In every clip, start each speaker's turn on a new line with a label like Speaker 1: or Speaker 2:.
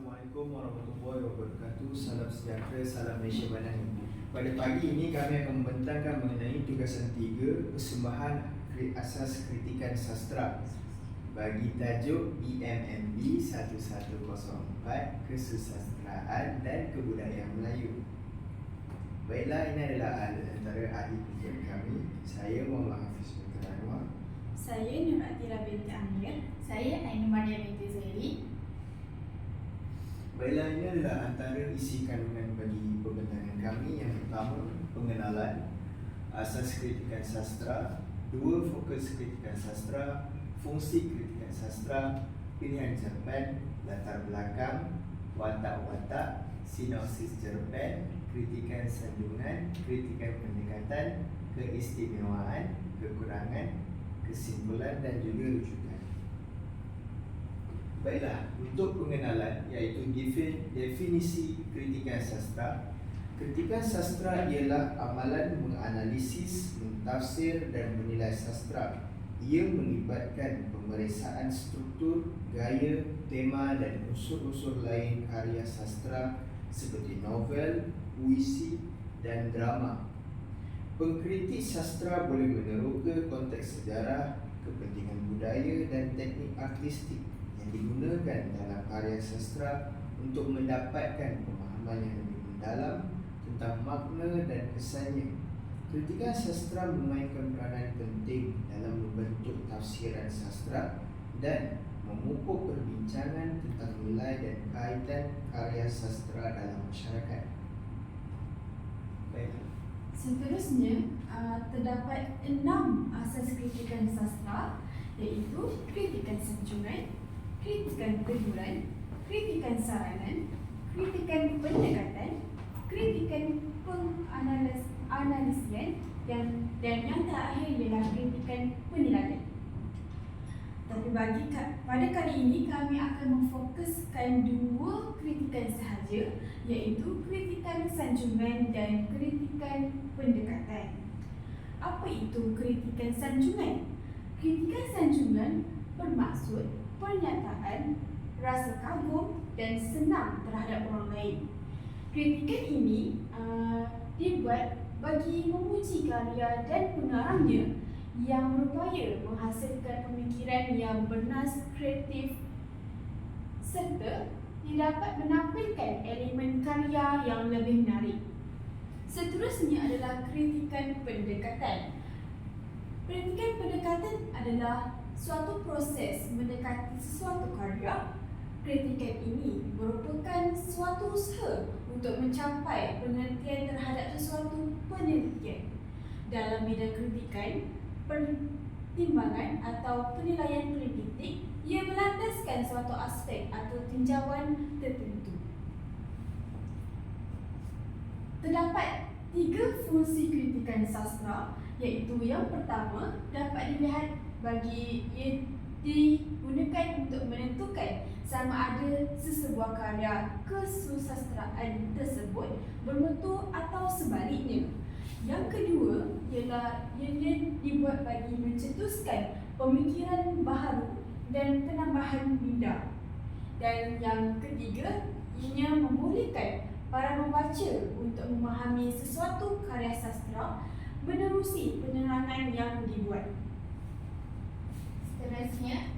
Speaker 1: Assalamualaikum warahmatullahi wabarakatuh. Salam sejahtera, salam Malaysia Madani. Pada pagi ini kami akan membentangkan mengenai tugasan 3 persembahan asas kritikan sastra bagi tajuk EMMB 1104 Kesusastraan dan Kebudayaan Melayu. Baiklah, ini adalah antara ahli tujuan kami. Saya Muhammad Hafiz bin Anwar.
Speaker 2: Saya Nur Atira binti Amir. Saya Ainul Maria binti Zairi.
Speaker 1: Baiklah, ini adalah antara isi kandungan bagi pembentangan kami. Yang pertama, pengenalan asas kritikan sastra, 2 fokus kritikan sastra, fungsi kritikan sastra, pilihan cerpen, latar belakang, watak-watak, sinopsis cerpen, kritikan sanjungan, kritikan pendekatan, keistimewaan, kekurangan, kesimpulan dan juga rujukan. Baiklah, untuk pengenalan iaitu definisi kritikan sastra. Kritikan sastra ialah amalan menganalisis, mentafsir dan menilai sastra. Ia melibatkan pemeriksaan struktur, gaya, tema dan unsur-unsur lain karya sastra seperti novel, puisi dan drama. Pengkritik sastra boleh meneroka konteks sejarah, kepentingan budaya dan teknik artistik yang digunakan dalam karya sastra untuk mendapatkan pemahaman yang lebih mendalam tentang makna dan kesannya. Kritikan sastra memainkan peranan penting dalam membentuk tafsiran sastra dan memupuk perbincangan tentang nilai dan kaitan karya sastra dalam masyarakat. Baik.
Speaker 2: Seterusnya, terdapat 6 asas kritikan sastra, iaitu kritikan sanjungan, kritikan teguran, kritikan saranan, kritikan pendekatan, kritikan penganalisian dan yang terakhir ialah kritikan penilaian. Tapi pada kali ini kami akan memfokuskan 2 kritikan sahaja, iaitu kritikan sanjungan dan kritikan pendekatan. Apa itu kritikan sanjungan? Kritikan sanjungan bermaksud pernyataan rasa kagum dan senang terhadap orang lain. Kritikan ini dibuat bagi memuji karya dan pengarangnya yang berupaya menghasilkan pemikiran yang bernas kreatif serta dapat menampilkan elemen karya yang lebih menarik. Seterusnya adalah kritikan pendekatan. Kritikan pendekatan adalah suatu proses mendekati sesuatu karya. Kritikan ini merupakan suatu usaha untuk mencapai pengertian terhadap sesuatu penelitian. Dalam bidang kritikan, pertimbangan atau penilaian kritik, ia melandaskan suatu aspek atau tinjauan tertentu. Terdapat 3 fungsi kritikan sastra, iaitu yang pertama dapat dilihat bagi ia digunakan untuk menentukan sama ada sesebuah karya kesusastraan tersebut bermutu atau sebaliknya. Yang kedua ialah ia dibuat bagi mencetuskan pemikiran baharu dan penambahan minda. Dan yang ketiga, ianya membolehkan para membaca untuk memahami sesuatu karya sastra menerusi penerangan yang dibuat.
Speaker 3: Seterusnya,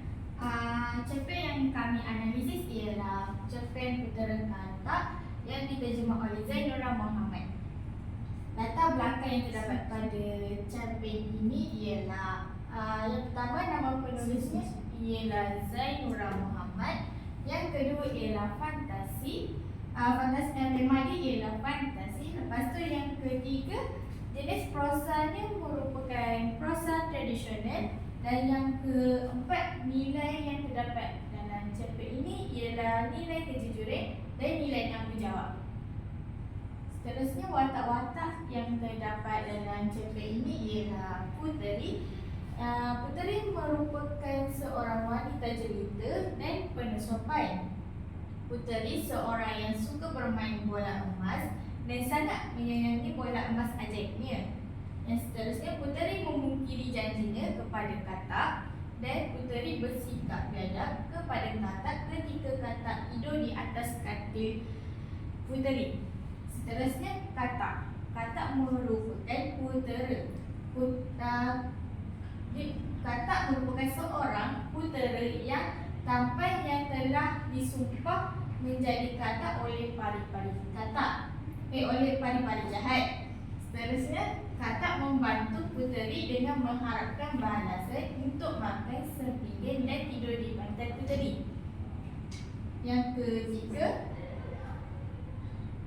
Speaker 3: cerpen yang kami analisis ialah cerpen Putera Katak yang diterjemah oleh Zainura Muhammad. Latar belakang yang terdapat pada cerpen ini ialah yang pertama, nama penulisnya ialah Zainura Muhammad. Yang kedua ialah fantasi. Fantasi dan tema dia ialah fantasi. Lepas tu yang ketiga, jenis prosanya merupakan prosa tradisional. Dan yang keempat, nilai yang terdapat dalam cerpen ini ialah nilai kejujuran dan nilai tanggungjawab. Seterusnya, watak-watak yang terdapat dalam cerpen ini ialah Puteri. Puteri merupakan seorang wanita jelita dan penuh sopan. Puteri seorang yang suka bermain bola emas dan sangat menyayangi bola emas ajaibnya. Yang seterusnya, Puteri memungkiri janjinya kepada Katak dan puteri bersikap biadab kepada katak ketika katak tidur di atas katil puteri. Seterusnya katak. Katak merupakan putera. Katak merupakan seorang putera yang tampan yang telah disumpah menjadi katak oleh pari-pari jahat. Seterusnya, katak membantu puteri dengan mengharapkan balasan untuk makan sepinggan dan tidur di pantat puteri. Yang ketiga,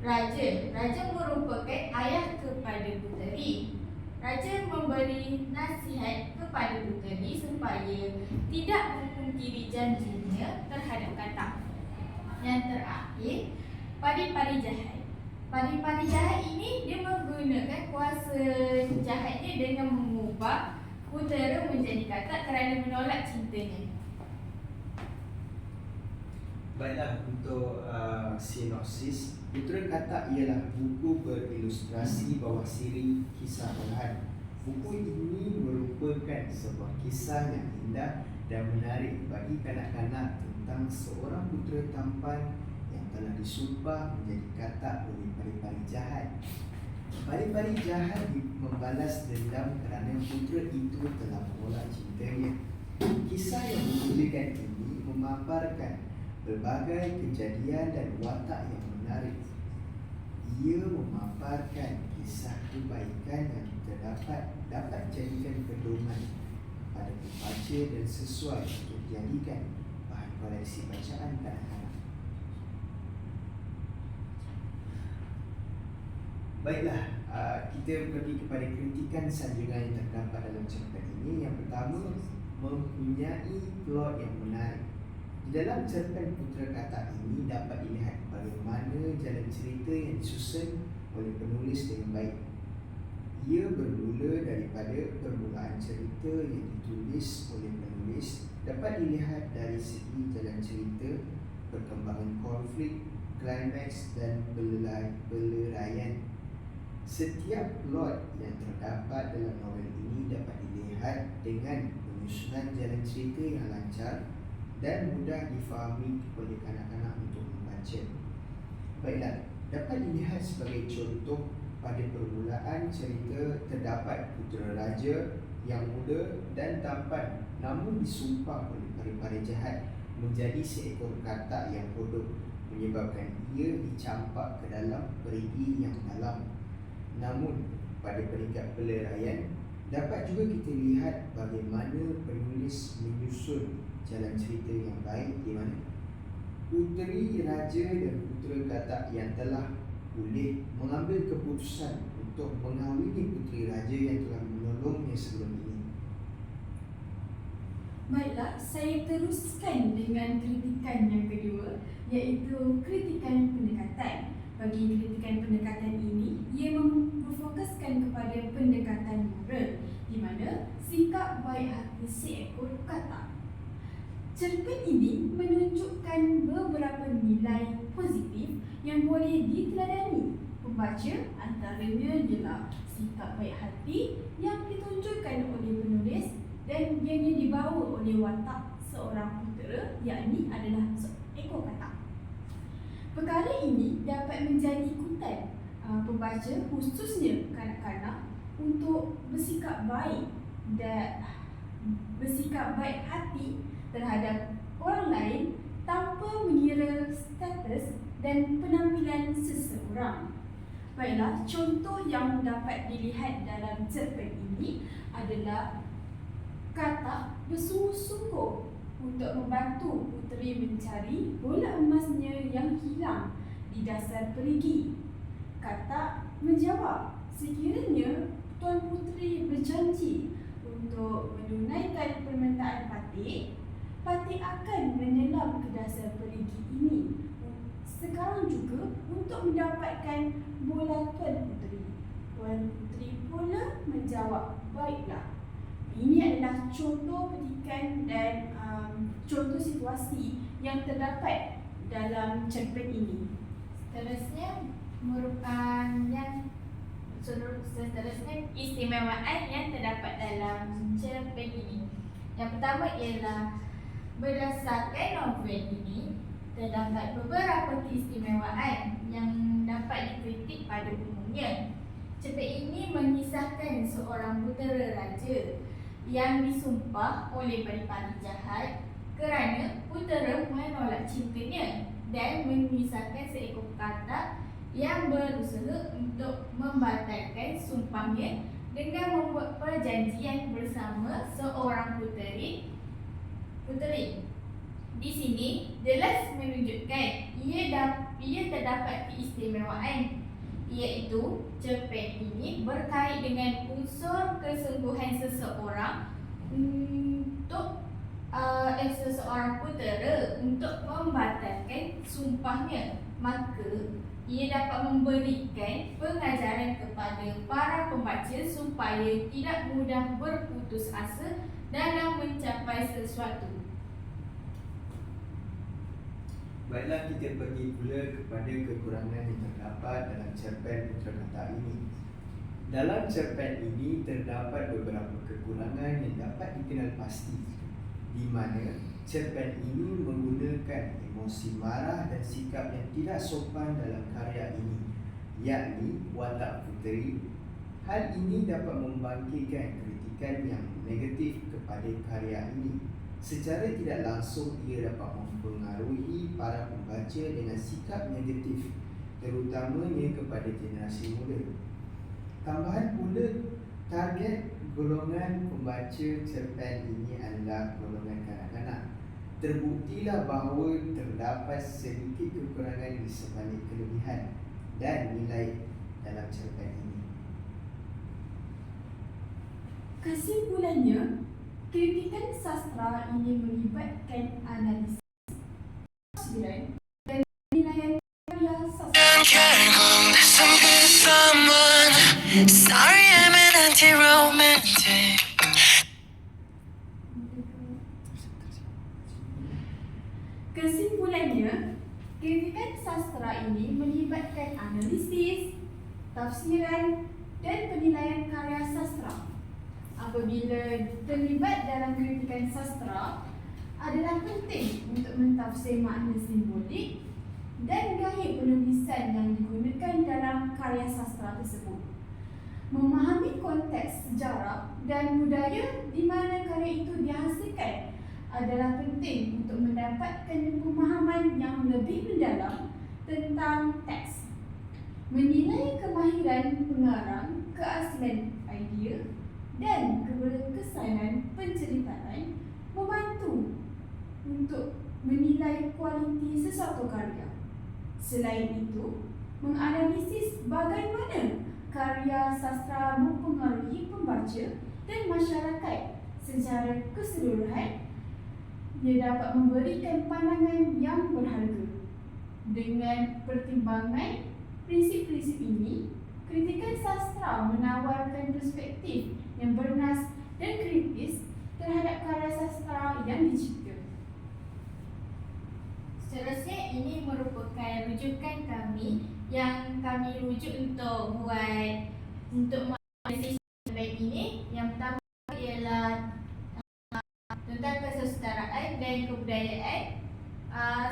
Speaker 3: raja. Raja merupakan ayah kepada puteri. Raja memberi nasihat kepada puteri supaya tidak memungkiri janjinya terhadap katak. Yang terakhir, pari-pari jahat. Pari-pari jahat ini dia menggunakan kuasa jahatnya dengan mengubah putera menjadi katak kerana menolak cintanya.
Speaker 1: Baiklah, untuk sinopsis, Putera Katak ialah buku berilustrasi bawah siri kisah olahan. Buku ini merupakan sebuah kisah yang indah dan menarik bagi kanak-kanak tentang seorang putera tampan yang telah disumpah menjadi katak oleh pari-pari jahat. Pari-pari jahat membalas dendam kerana putera itu telah menolak cintanya. Kisah yang dimulakan ini memaparkan berbagai kejadian dan watak yang menarik. Ia memaparkan kisah kebaikan yang kita dapat jadikan pedoman pada pembaca dan sesuai untuk dijadikan bahan koleksi bacaan kanak-kanak. Baiklah, kita pergi kepada kritikan sanjungan yang terdapat dalam cerpen ini. Yang pertama, mempunyai plot yang menarik. Di dalam cerpen Putera Katak ini dapat dilihat bagaimana jalan cerita yang disusun oleh penulis dengan baik. Ia bermula daripada permulaan cerita yang ditulis oleh penulis, dapat dilihat dari segi jalan cerita, perkembangan konflik, klimaks dan beleraian. Setiap plot yang terdapat dalam novel ini dapat dilihat dengan penyusunan jalan cerita yang lancar dan mudah difahami oleh kanak-kanak untuk membaca. Baiklah, dapat dilihat sebagai contoh pada permulaan cerita terdapat putera raja yang muda dan tampan namun disumpah oleh pari-pari jahat menjadi seekor katak yang bodoh, menyebabkan ia dicampak ke dalam perigi yang dalam. Namun, pada peringkat peleraian, dapat juga kita lihat bagaimana penulis menyusun jalan cerita yang baik, di mana puteri raja dan putera katak yang telah boleh mengambil keputusan untuk mengahwini puteri raja yang telah menolongnya sebelum ini.
Speaker 2: Baiklah, saya teruskan dengan kritikan yang kedua, iaitu kritikan pendekatan. Bagi kritikan pendekatan ini, ia memfokuskan kepada pendekatan moral, di mana sikap baik hati seekor katak. Cerpen ini menunjukkan beberapa nilai positif yang boleh diteladani pembaca, antaranya ialah sikap baik hati yang ditunjukkan oleh penulis dan ianya dibawa oleh watak seorang putera, yakni adalah seekor katak. Perkara ini dapat menjadi ikutan pembaca, khususnya kanak-kanak, untuk bersikap baik dan bersikap baik hati terhadap orang lain tanpa mengira status dan penampilan seseorang. Baiklah, contoh yang dapat dilihat dalam cerpen ini adalah katak bersungguh-sungguh untuk membantu puteri mencari bola emasnya yang hilang di dasar perigi. Katak menjawab, sekiranya Tuan Puteri berjanji untuk menunaikan permintaan Patih, Patih akan menyelam ke dasar perigi ini sekarang juga untuk mendapatkan bola Tuan Puteri. Tuan Puteri pula menjawab, baiklah. Ini adalah contoh petikan dan contoh situasi yang terdapat dalam cerpen ini.
Speaker 3: Seterusnya merupakan seterusnya istimewaan yang terdapat dalam cerpen ini. Yang pertama ialah berdasarkan novel ini terdapat beberapa keistimewaan yang dapat dikritik pada umumnya. Cerpen ini mengisahkan seorang putera raja yang disumpah oleh pari-pari jahat kerana putera menolak cintanya, dan mengisahkan seekor katak yang berusaha untuk membatalkan sumpahnya dengan membuat perjanjian bersama seorang puteri. Di sini jelas menunjukkan ia terdapat keistimewaan, iaitu cerpen ini berkait dengan unsur kesungguhan seseorang untuk seseorang putera untuk membatalkan sumpahnya. Maka ia dapat memberikan pengajaran kepada para pembaca supaya tidak mudah berputus asa dalam mencapai sesuatu.
Speaker 1: Baiklah, kita pergi pula kepada kekurangan yang terdapat dalam cerpen Putera Katak ini. Dalam cerpen ini terdapat beberapa kekurangan yang dapat dikenal pasti, di mana cerpen ini menggunakan emosi marah dan sikap yang tidak sopan dalam karya ini, yakni watak puteri. Hal ini dapat membangkitkan kritikan yang negatif kepada karya ini. Secara tidak langsung ia dapat mempengaruhi para pembaca dengan sikap negatif, terutamanya kepada generasi muda. Tambahan pula, target golongan pembaca cerpen ini adalah golongan kanak-kanak. Terbuktilah bahawa terdapat sedikit kekurangan di sebalik kelebihan dan nilai dalam cerpen ini.
Speaker 2: Kesimpulannya, kritikan sastra ini melibatkan analisis tafsiran dan penilaian karya sastra.
Speaker 4: Sorry, I'm an anti-romantic.
Speaker 2: Kesimpulannya, kritikan sastra ini melibatkan analisis, tafsiran dan penilaian karya sastra. Apabila terlibat dalam kritikan sastra, adalah penting untuk mentafsir makna simbolik dan gaya penulisan yang digunakan dalam karya sastra tersebut. Memahami konteks sejarah dan budaya di mana karya itu dihasilkan adalah penting untuk mendapatkan pemahaman yang lebih mendalam tentang teks. Menilai kemahiran pengarang, keaslian idea dan keberkesanan penceritaan membantu untuk menilai kualiti sesuatu karya. Selain itu, menganalisis bagaimana karya sastra mempengaruhi pembaca dan masyarakat secara keseluruhan, ia dapat memberikan pandangan yang berharga. Dengan pertimbangan prinsip-prinsip ini, kritikan sastra menawarkan perspektif yang bernas dan kritis terhadap karya sastra yang dicipta.
Speaker 3: Seterusnya, ini merupakan rujukan kami yang kami rujuk untuk menganalisis cerpen ini. Yang pertama ialah tentang kesusadaraan dan kebudayaan.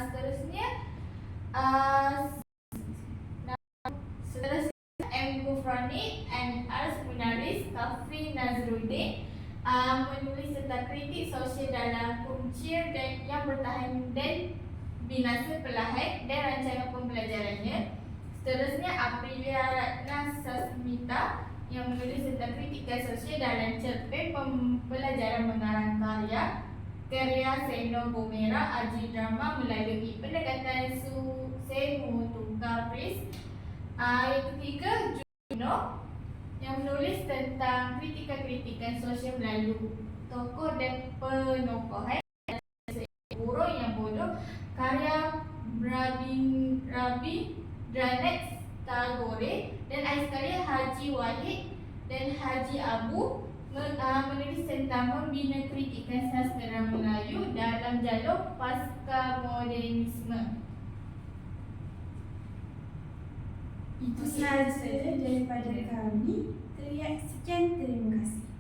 Speaker 3: Seterusnya M. Gufrani and Ars Munaris Kafri Nazruddin menulis tentang kritik sosial dalam punca dan yang bertahan dan binasa perlahan dan rancangan pembelajarannya. Seterusnya Aprilia Ratna Sasmita yang menulis tentang kritikan sosial dalam cerpen pembelajaran mengarang karya Seno Gomera Aji Drama melalui pendekatan Semu Tunggal Pris. Yang ketiga, Juno yang menulis tentang kritikan sosial melalui tokoh dan penokohan. Burung yang bodoh karya Rabi Dranex Tagore, dan akhir sekali Haji Wahid dan Haji Abu menulis tentang membina kritikan sastra Melayu dalam jalur pasca modernisme.
Speaker 2: Itu sahaja daripada kami. Sekian, terima kasih.